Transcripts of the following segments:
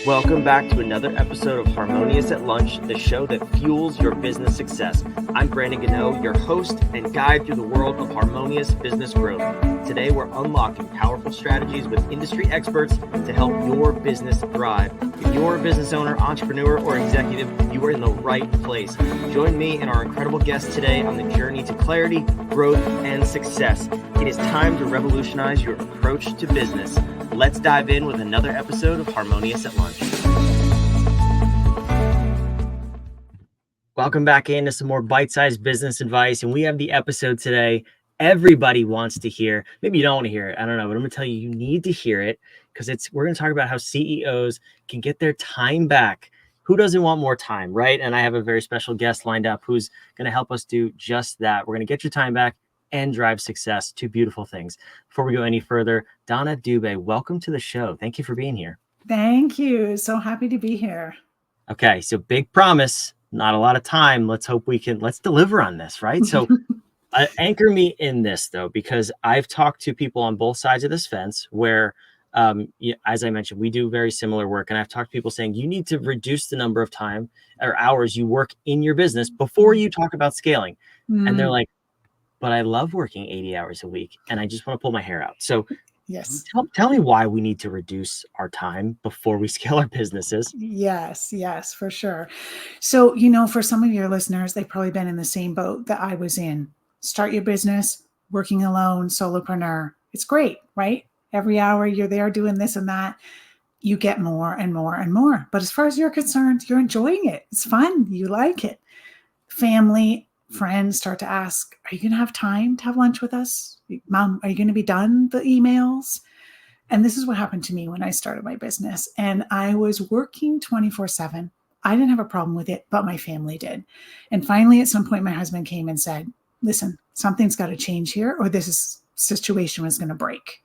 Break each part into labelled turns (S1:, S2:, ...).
S1: Welcome back to another episode of Harmonious at Lunch, the show that fuels your business success. I'm Brandon Gano, your host and guide through the world of harmonious business growth. Today, we're unlocking powerful strategies with industry experts to help your business thrive. If you're a business owner, entrepreneur, or executive, you are in the right place. Join me and our incredible guest today on the journey to clarity, growth, and success. It is time to revolutionize your approach to business. Let's dive in with another episode of Harmonious at Lunch. Welcome back into some more bite-sized business advice. And we have the episode today everybody wants to hear. Maybe you don't want to hear it. I don't know, but I'm going to tell you, you need to hear it because we're going to talk about how CEOs can get their time back. Who doesn't want more time, right? And I have a very special guest lined up who's going to help us do just that. We're going to get your time back and drive success. Two beautiful things. Before we go any further, Donna Dube, welcome to the show. Thank you for being here.
S2: Thank you. So happy to be here.
S1: Okay, so big promise, not a lot of time. Let's deliver on this, right? So anchor me in this though, because I've talked to people on both sides of this fence where, as I mentioned, we do very similar work. And I've talked to people saying you need to reduce the number of time or hours you work in your business before you talk about scaling. And they're like, but I love working 80 hours a week and I just want to pull my hair out. So
S2: yes,
S1: tell me why we need to reduce our time before we scale our businesses.
S2: Yes, for sure. So, for some of your listeners, they've probably been in the same boat that I was in. Start your business, working alone, solopreneur. It's great, right? Every hour you're there doing this and that, you get more and more and more. But as far as you're concerned, you're enjoying it. It's fun. You like it. Family, friends start to ask, are you going to have time to have lunch with us? Mom, are you going to be done the emails? And this is what happened to me when I started my business. And I was working 24/7. I didn't have a problem with it, but my family did. And finally, at some point, my husband came and said, listen, something's got to change here or this situation was going to break.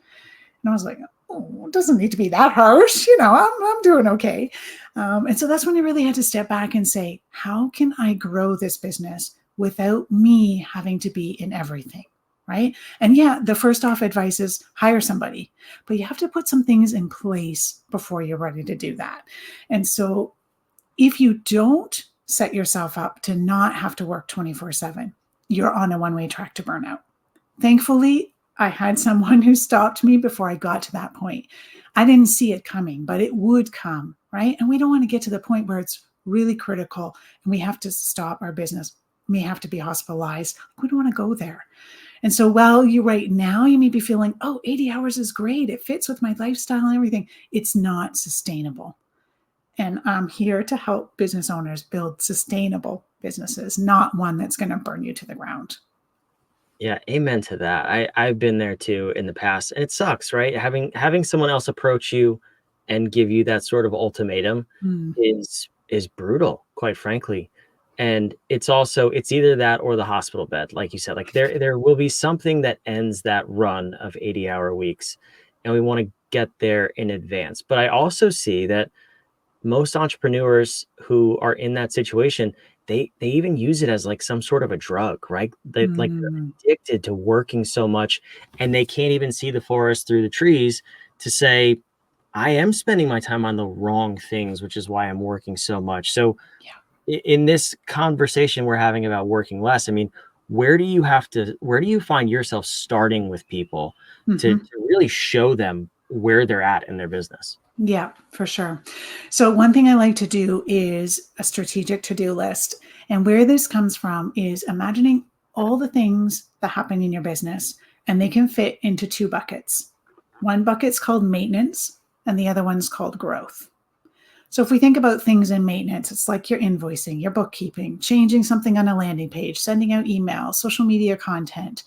S2: And I was like, oh, it doesn't need to be that harsh. I'm doing okay. And so that's when I really had to step back and say, how can I grow this business without me having to be in everything, right? And yeah, the first off advice is hire somebody, but you have to put some things in place before you're ready to do that. And so if you don't set yourself up to not have to work 24/7, you're on a one-way track to burnout. Thankfully, I had someone who stopped me before I got to that point. I didn't see it coming, but it would come, right? And we don't want to get to the point where it's really critical and we have to stop our business. We have to be hospitalized. We don't want to go there. And so while you right now, you may be feeling, 80 hours is great. It fits with my lifestyle and everything. It's not sustainable. And I'm here to help business owners build sustainable businesses, not one that's going to burn you to the ground.
S1: Yeah, amen to that. I've been there too in the past, and it sucks, right? Having someone else approach you and give you that sort of ultimatum is brutal, quite frankly. And it's either that or the hospital bed, like you said. Like there will be something that ends that run of 80-hour weeks, and we want to get there in advance. But I also see that most entrepreneurs who are in that situation, they even use it as like some sort of a drug, right? They're addicted to working so much and they can't even see the forest through the trees to say, I am spending my time on the wrong things, which is why I'm working so much. So in this conversation we're having about working less, I mean, where do you find yourself starting with people to really show them where they're at in their business?
S2: Yeah, for sure. So one thing I like to do is a strategic to-do list. And where this comes from is imagining all the things that happen in your business, and they can fit into two buckets. One bucket's called maintenance, and the other one's called growth. So if we think about things in maintenance, it's like your invoicing, your bookkeeping, changing something on a landing page, sending out emails, social media content.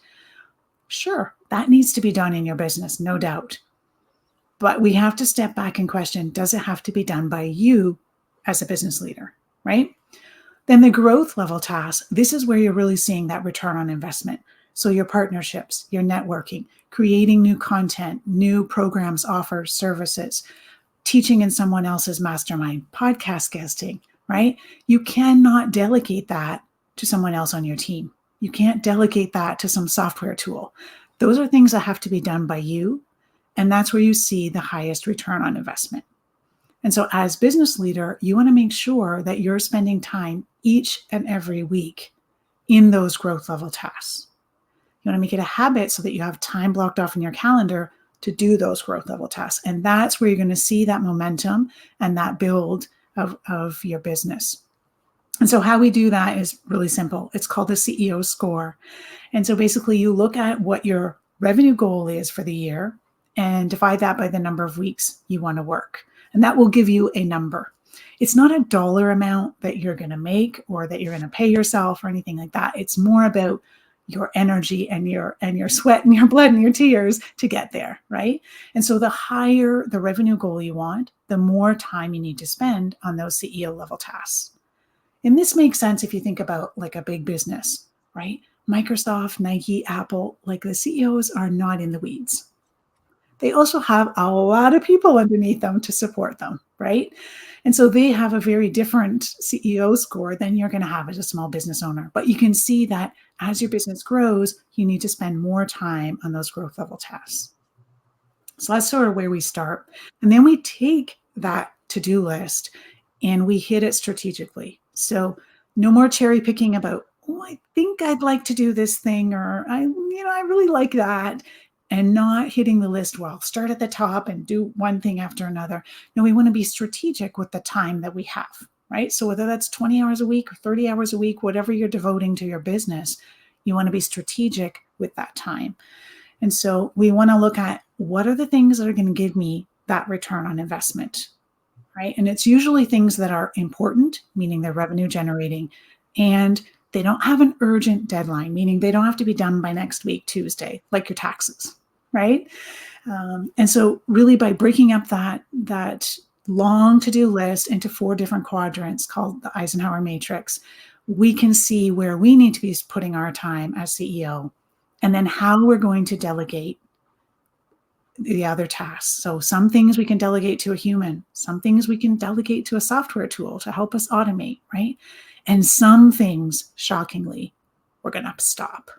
S2: Sure, that needs to be done in your business, no doubt. But we have to step back and question, does it have to be done by you as a business leader, right? Then the growth level task, this is where you're really seeing that return on investment. So your partnerships, your networking, creating new content, new programs, offers, services, teaching in someone else's mastermind, podcast guesting, right? You cannot delegate that to someone else on your team. You can't delegate that to some software tool. Those are things that have to be done by you. And that's where you see the highest return on investment. And so as business leader, you want to make sure that you're spending time each and every week in those growth level tasks. You want to make it a habit so that you have time blocked off in your calendar to do those growth level tasks. And that's where you're going to see that momentum and that build of your business. And so how we do that is really simple. It's called the CEO score. And so basically you look at what your revenue goal is for the year and divide that by the number of weeks you want to work. And that will give you a number. It's not a dollar amount that you're going to make or that you're going to pay yourself or anything like that. It's more about your energy and your sweat and your blood and your tears to get there, right? And so the higher the revenue goal you want, the more time you need to spend on those CEO level tasks. And this makes sense if you think about like a big business, right? Microsoft, Nike, Apple, like the CEOs are not in the weeds. They also have a lot of people underneath them to support them, right? And so they have a very different CEO score than you're going to have as a small business owner. But you can see that as your business grows, you need to spend more time on those growth level tasks. So that's sort of where we start. And then we take that to-do list and we hit it strategically. So no more cherry picking about, oh, I think I'd like to do this thing, or I really like that, and not hitting the list well. Start at the top and do one thing after another. No, we want to be strategic with the time that we have, right? So whether that's 20 hours a week or 30 hours a week, whatever you're devoting to your business, you want to be strategic with that time. And so we want to look at what are the things that are going to give me that return on investment, right? And it's usually things that are important, meaning they're revenue generating, and they don't have an urgent deadline, meaning they don't have to be done by next week, Tuesday, like your taxes, right? And so really by breaking up that long to-do list into 4 different quadrants called the Eisenhower matrix, we can see where we need to be putting our time as CEO, and then how we're going to delegate the other tasks. So some things we can delegate to a human, some things we can delegate to a software tool to help us automate, right? And some things, shockingly, we're going to stop.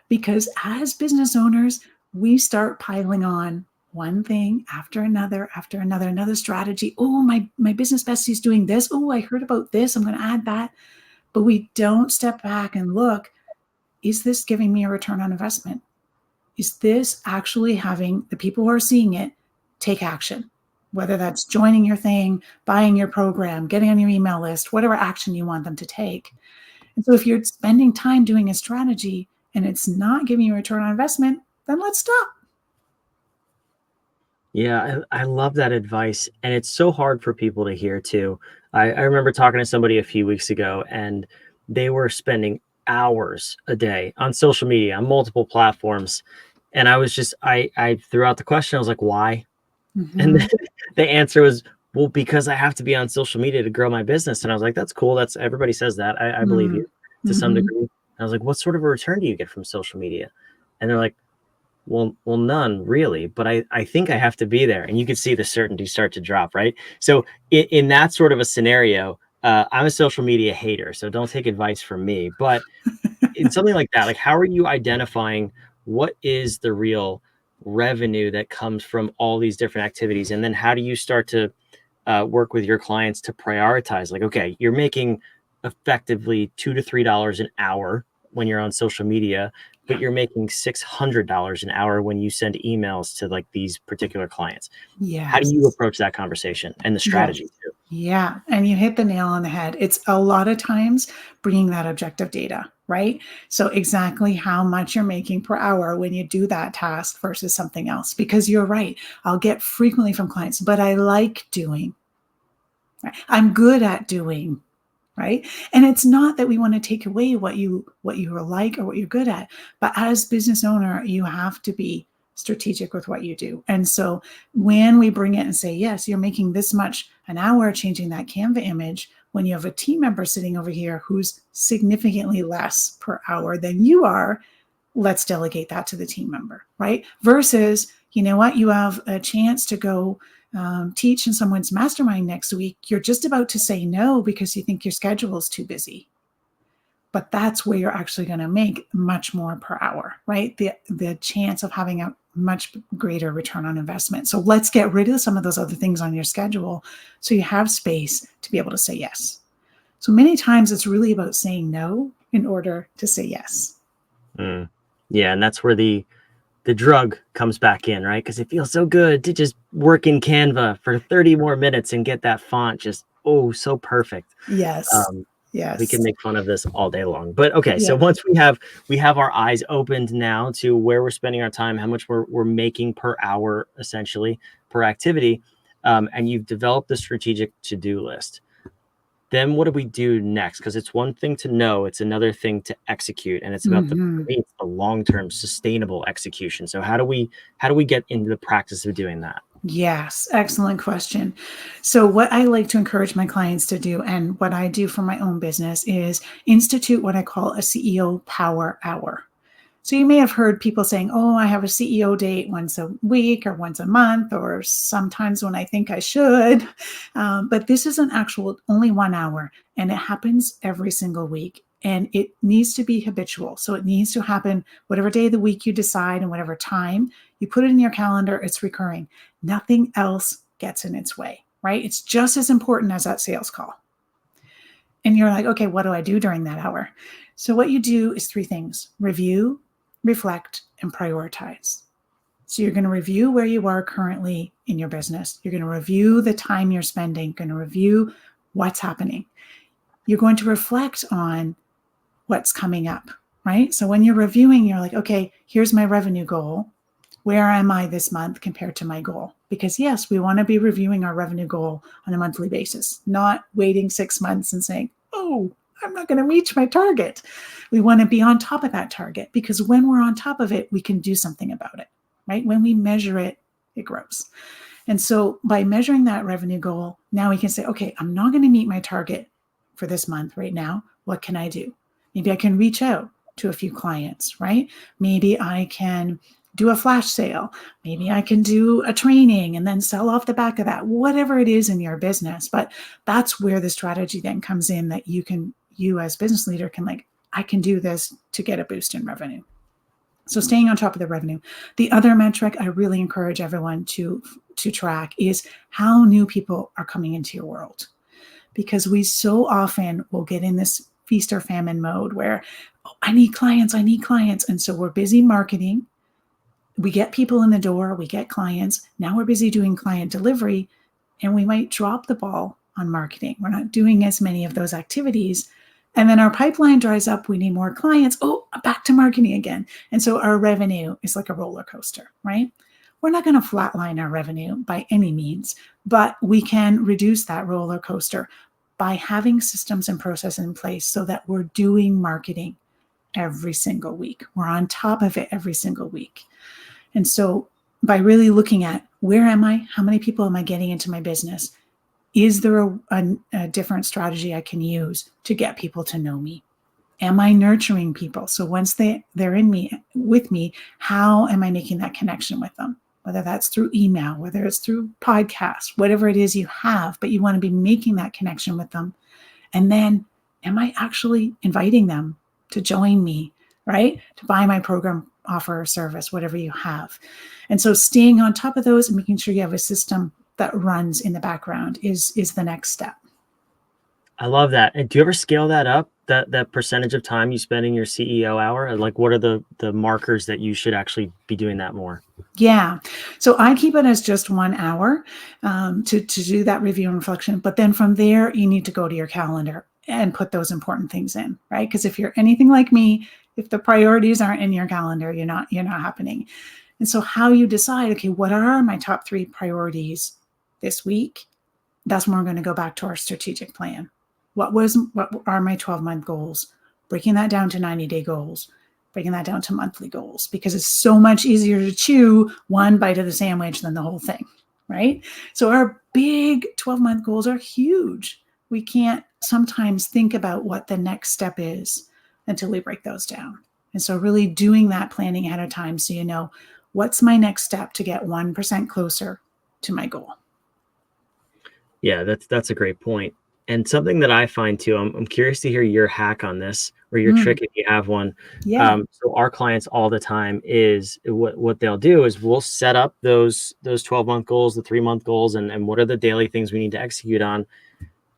S2: Because as business owners, we start piling on one thing after another, another strategy. Oh, my business bestie's doing this. Oh, I heard about this. I'm going to add that. But we don't step back and look, is this giving me a return on investment? Is this actually having the people who are seeing it take action? Whether that's joining your thing, buying your program, getting on your email list, whatever action you want them to take. And so if you're spending time doing a strategy and it's not giving you a return on investment, then let's stop.
S1: Yeah, I love that advice. And it's so hard for people to hear too. I remember talking to somebody a few weeks ago, and they were spending hours a day on social media, on multiple platforms. And I was just, I threw out the question. I was like, why? And
S2: Mm-hmm.
S1: the answer was, well, because I have to be on social media to grow my business. And I was like, that's cool. That's everybody says that. I believe you to some
S2: Mm-hmm.
S1: degree. And I was like, what sort of a return do you get from social media? And they're like, well, none really, but I think I have to be there. And you can see the certainty start to drop, right? So in that sort of a scenario, I'm a social media hater, so don't take advice from me. But in something like that, like how are you identifying what is the real revenue that comes from all these different activities? And then how do you start to work with your clients to prioritize? Like, okay, you're making effectively $2 to $3 an hour when you're on social media, but you're making $600 an hour when you send emails to like these particular clients. How do you
S2: Yes.
S1: approach that conversation and the
S2: Yes.
S1: strategy too?
S2: Yeah. And you hit the nail on the head. It's a lot of times bringing that objective data, right? So exactly how much you're making per hour when you do that task versus something else. Because you're right. I'll get frequently from clients, but I like doing, right? I'm good at doing, right? And it's not that we want to take away what you like or what you're good at, but as business owner, you have to be strategic with what you do. And so when we bring it and say, yes, you're making this much an hour changing that Canva image, when you have a team member sitting over here who's significantly less per hour than you are, let's delegate that to the team member, right? Versus, you know what, you have a chance to go teach in someone's mastermind next week. You're just about to say no because you think your schedule is too busy. But that's where you're actually going to make much more per hour, right? The chance of having much greater return on investment. So let's get rid of some of those other things on your schedule so you have space to be able to say yes. So many times it's really about saying no in order to say yes.
S1: Mm. Yeah, and that's where the drug comes back in, right? Because it feels so good to just work in Canva for 30 more minutes and get that font just, oh, so perfect.
S2: Yes.
S1: Um, we can
S2: Yes.
S1: make fun of this all day long. But okay, so
S2: Yeah.
S1: once we have our eyes opened now to where we're spending our time, how much we're making per hour, essentially, per activity, and you've developed the strategic to-do list. Then what do we do next? Because it's one thing to know, it's another thing to execute, and it's about
S2: Mhm.
S1: the long-term sustainable execution. So how do we get into the practice of doing that?
S2: Yes, excellent question. So, what I like to encourage my clients to do, and what I do for my own business, is institute what I call a CEO Power Hour. So, you may have heard people saying, oh, I have a CEO date once a week or once a month, or sometimes when I think I should. But this is an actual only 1 hour, and it happens every single week. And it needs to be habitual. So, it needs to happen whatever day of the week you decide and whatever time you put it in your calendar, it's recurring. Nothing else gets in its way, right? It's just as important as that sales call. And you're like, okay, what do I do during that hour? So, what you do is three things: review, reflect, and prioritize. So, you're going to review where you are currently in your business. You're going to review the time you're spending, you're going to review what's happening. You're going to reflect on what's coming up, right? So, when you're reviewing, you're like, okay, here's my revenue goal. Where am I this month compared to my goal? Because yes, we want to be reviewing our revenue goal on a monthly basis, not waiting 6 months and saying, oh, I'm not going to reach my target. We want to be on top of that target, because when we're on top of it, we can do something about it, right? When we measure it, it grows. And so by measuring that revenue goal, now we can say, okay, I'm not going to meet my target for this month right now. What can I do? Maybe I can reach out to a few clients, right? Maybe I can do a flash sale. Maybe I can do a training and then sell off the back of that, whatever it is in your business. But that's where the strategy then comes in, that you as business leader can like, I can do this to get a boost in revenue. So staying on top of the revenue. The other metric I really encourage everyone to track is how new people are coming into your world. Because we so often will get in this feast or famine mode where, oh, I need clients. And so we're busy marketing. We get people in the door, we get clients. Now we're busy doing client delivery, and we might drop the ball on marketing. We're not doing as many of those activities. And then our pipeline dries up. We need more clients. Oh, back to marketing again. And so our revenue is like a roller coaster, right? We're not going to flatline our revenue by any means, but we can reduce that roller coaster by having systems and processes in place so that we're doing marketing every single week. We're on top of it every single week. And so by really looking at where am I, how many people am I getting into my business? Is there a different strategy I can use to get people to know me? Am I nurturing people? So once they're with me, how am I making that connection with them? Whether that's through email, whether it's through podcasts, whatever it is you have, but you want to be making that connection with them. And then am I actually inviting them to join me, right? To buy my program, offer, or service, whatever you have. And so staying on top of those and making sure you have a system that runs in the background is the next step.
S1: I love that. And do you ever scale that up? That percentage of time you spend in your CEO hour? And like, what are the markers that you should actually be doing that more?
S2: Yeah. So I keep it as just 1 hour to do that review and reflection. But then from there, you need to go to your calendar and put those important things in, right? Because if you're anything like me, if the priorities aren't in your calendar, you're not happening. And so how you decide, okay, what are my top 3 priorities this week? That's when we're going to go back to our strategic plan. What are my 12-month goals? Breaking that down to 90-day goals, breaking that down to monthly goals, because it's so much easier to chew one bite of the sandwich than the whole thing, right? So our big 12-month goals are huge. We can't sometimes think about what the next step is until we break those down. And so really doing that planning ahead of time so you know, what's my next step to get 1% closer to my goal.
S1: Yeah, that's a great point. And something that I find too, I'm curious to hear your hack on this or your
S2: Mm,
S1: trick if you have one.
S2: yeah.
S1: So our clients all the time is what they'll do is we'll set up those 12-month goals, the 3-month goals, and what are the daily things we need to execute on.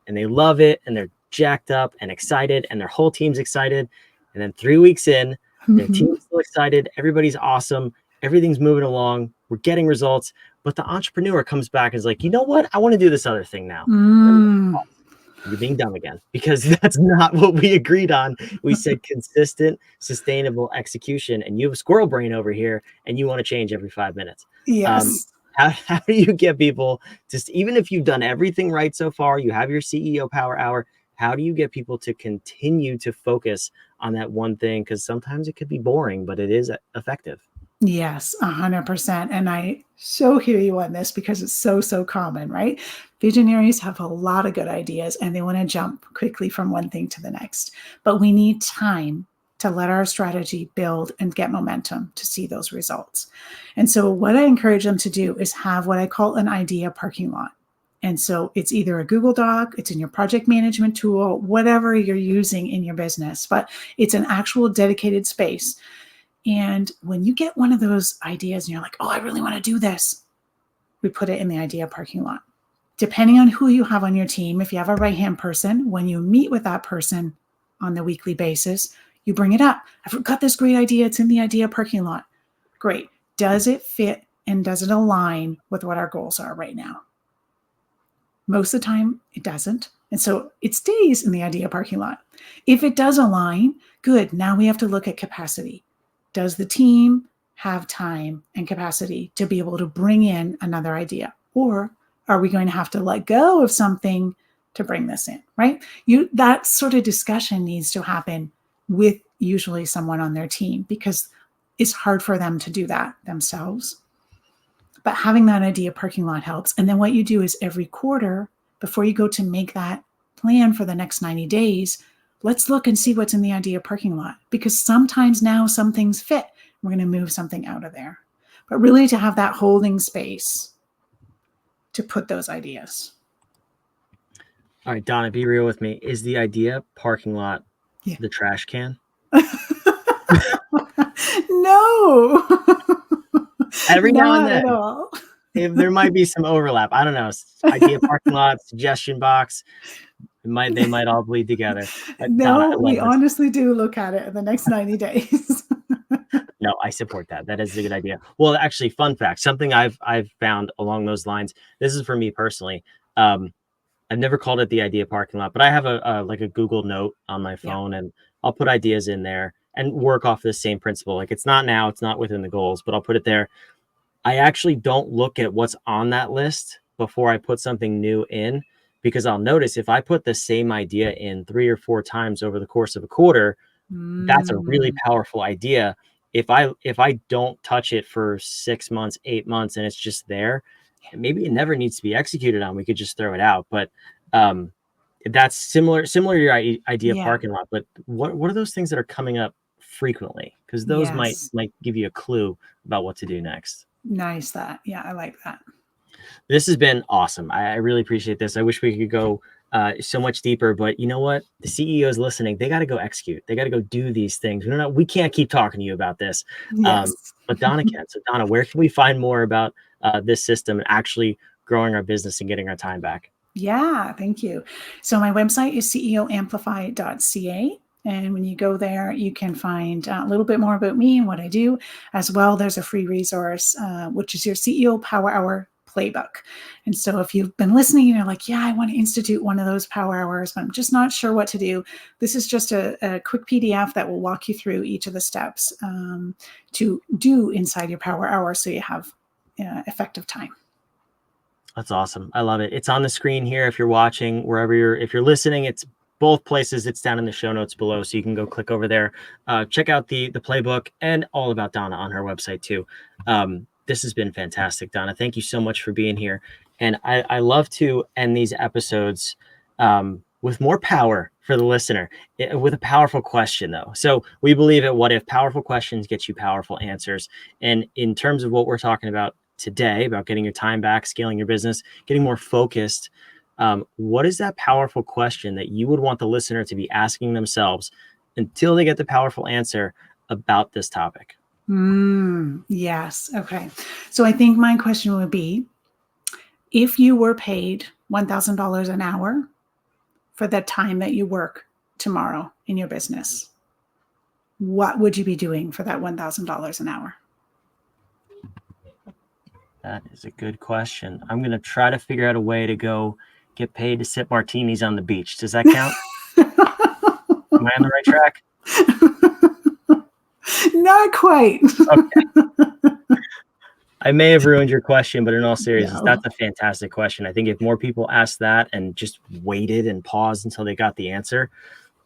S1: And they love it and they're jacked up and excited and their whole team's excited. And then 3 weeks in, their
S2: Mhm.
S1: team's still excited. Everybody's awesome. Everything's moving along. We're getting results. But the entrepreneur comes back and is like, you know what? I want to do this other thing now. And I'm like,
S2: Mm.
S1: you're being dumb again because that's not what we agreed on. We said consistent, sustainable execution, and you have a squirrel brain over here, and you want to change every 5 minutes. Um,
S2: Yes.
S1: how do you get people just even if you've done everything right so far, you have your CEO Power Hour? How do you get people to continue to focus on that one thing? Because sometimes it could be boring, but it is effective.
S2: Yes, 100%. And I so hear you on this because it's so, so common, right? Visionaries have a lot of good ideas and they want to jump quickly from one thing to the next. But we need time to let our strategy build and get momentum to see those results. And so, what I encourage them to do is have what I call an idea parking lot. And so, it's either a Google Doc, it's in your project management tool, whatever you're using in your business, but it's an actual dedicated space. And when you get one of those ideas and you're like, oh, I really want to do this, we put it in the idea parking lot. Depending on who you have on your team, if you have a right hand person, when you meet with that person on the weekly basis, you bring it up. I've got this great idea. It's in the idea parking lot. Great. Does it fit and does it align with what our goals are right now? Most of the time, it doesn't. And so it stays in the idea parking lot. If it does align, good. Now we have to look at capacity. Does the team have time and capacity to be able to bring in another idea? Or are we going to have to let go of something to bring this in, right? That sort of discussion needs to happen with usually someone on their team because it's hard for them to do that themselves. But having that idea parking lot helps. And then what you do is every quarter, before you go to make that plan for the next 90 days, let's look and see what's in the idea parking lot. Because sometimes now some things fit. We're going to move something out of there. But really to have that holding space to put those ideas.
S1: All right, Donna, be real with me. Is the idea parking lot
S2: Yeah.
S1: the trash can?
S2: No,
S1: Every now and
S2: not
S1: then,
S2: at all.
S1: if there might be some overlap. I don't know. Idea parking lot, suggestion box. They might all bleed together. Donna,
S2: No,
S1: I
S2: we
S1: love this.
S2: honestly do look at it in the next 90 days.
S1: No, I support that. That is a good idea. Well, actually, fun fact, something I've found along those lines. This is for me personally. Um, I've never called it the idea parking lot, but I have a like a Google Note on my
S2: Yeah.
S1: phone, and I'll put ideas in there and work off this same principle. Like it's not now, it's not within the goals, but I'll put it there. I actually don't look at what's on that list before I put something new in because I'll notice if I put the same idea in 3 or 4 times over the course of a quarter, that's a really
S2: Mm.
S1: powerful idea. If I don't touch it for 6 months, 8 months, and it's just there, maybe it never needs to be executed on. We could just throw it out. But um, that's similar to your idea
S2: Yeah.
S1: parking lot. But what are those things that are coming up frequently? Because those might
S2: Yes.
S1: might give you a clue about what to do next.
S2: Nice that. Yeah, I like that.
S1: This has been awesome. I really appreciate this. I wish we could go so much deeper, but you know what? The CEOs listening, they got to go execute. They got to go do these things. We can't keep talking to you about this,
S2: Yes.
S1: but Donna can. So Donna, where can we find more about this system and actually growing our business and getting our time back?
S2: Yeah, thank you. So my website is ceoamplify.ca. And when you go there, you can find a little bit more about me and what I do. As well, there's a free resource, which is your CEO Power Hour playbook. And so if you've been listening and you're like, yeah, I want to institute one of those power hours, but I'm just not sure what to do, this is just a quick PDF that will walk you through each of the steps to do inside your power hour so you have effective time.
S1: That's awesome. I love it. It's on the screen here if you're watching, if you're listening, it's both places. It's down in the show notes below, so you can go click over there. Check out the playbook and all about Donna on her website too. This has been fantastic, Donna. Thank you so much for being here. And I love to end these episodes with more power for the listener, with a powerful question, though. So we believe at What If, powerful questions get you powerful answers. And in terms of what we're talking about today, about getting your time back, scaling your business, getting more focused, What is that powerful question that you would want the listener to be asking themselves until they get the powerful answer about this topic?
S2: Yes. Okay. So I think my question would be, if you were paid $1,000 an hour for the time that you work tomorrow in your business, what would you be doing for that $1,000 an hour?
S1: That is a good question. I'm going to try to figure out a way to go get paid to sip martinis on the beach. Does that count? Am I on the right track?
S2: Not quite.
S1: Okay. I may have ruined your question, but in all seriousness,
S2: No.
S1: that's a fantastic question. I think if more people asked that and just waited and paused until they got the answer,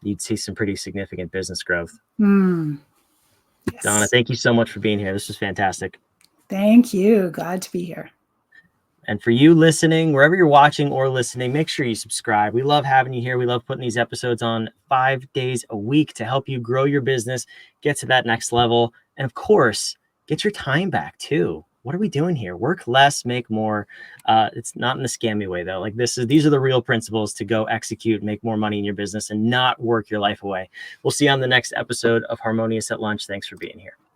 S1: you'd see some pretty significant business growth.
S2: Yes.
S1: Donna, thank you so much for being here. This was fantastic.
S2: Thank you. Glad to be here.
S1: And for you listening, wherever you're watching or listening, make sure you subscribe. We love having you here. We love putting these episodes on 5 days a week to help you grow your business, get to that next level, and of course, get your time back too. What are we doing here? Work less, make more. It's not in a scammy way though. Like these are the real principles to go execute, make more money in your business and not work your life away. We'll see you on the next episode of Harmonious at Lunch. Thanks for being here.